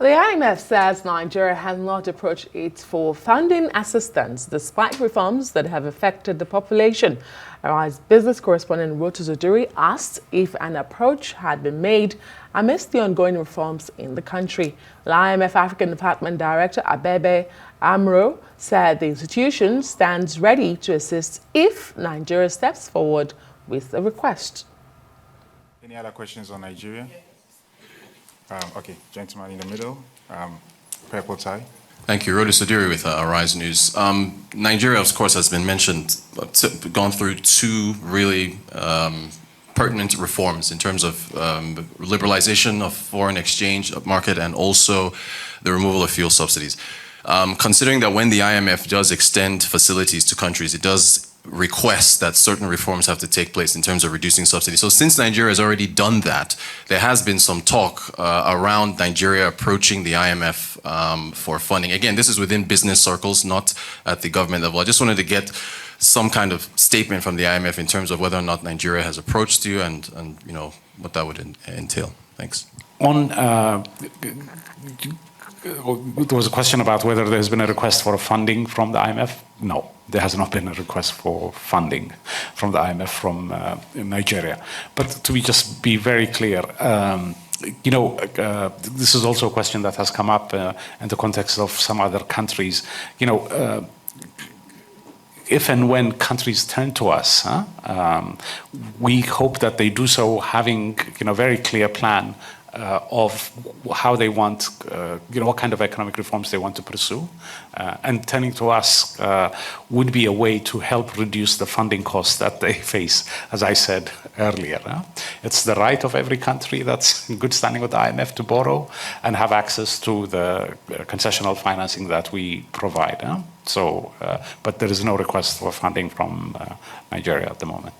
The IMF says Nigeria has not approached it for funding assistance despite reforms that have affected the population. Our business correspondent Roto Zoduri asked if an approach had been made amidst the ongoing reforms in the country. The IMF African Department Director Abebe Amro said the institution stands ready to assist if Nigeria steps forward with a request. Any other questions on Nigeria? Okay, gentleman in the middle, purple tie. Thank you. Roto Sodiri with Arise News. Nigeria, of course, has been mentioned, gone through two really pertinent reforms in terms of liberalization of foreign exchange market and also the removal of fuel subsidies. Considering that when the IMF does extend facilities to countries, it does request that certain reforms have to take place in terms of reducing subsidies. So since Nigeria has already done that, there has been some talk around Nigeria approaching the IMF for funding. Again, this is within business circles, not at the government level. I just wanted to get some kind of statement from the IMF in terms of whether or not Nigeria has approached you and you know, what that would entail. Thanks. There was a question about whether there's been a request for funding from the IMF. No, there has not been a request for funding from the IMF from Nigeria. But to just be very clear, you know, this is also a question that has come up in the context of some other countries. You know, if and when countries turn to us, we hope that they do so having, you know, very clear plan of how they want, you know, what kind of economic reforms they want to pursue. And turning to us would be a way to help reduce the funding costs that they face, as I said earlier. It's the right of every country that's in good standing with the IMF to borrow and have access to the concessional financing that we provide. So, but there is no request for funding from Nigeria at the moment.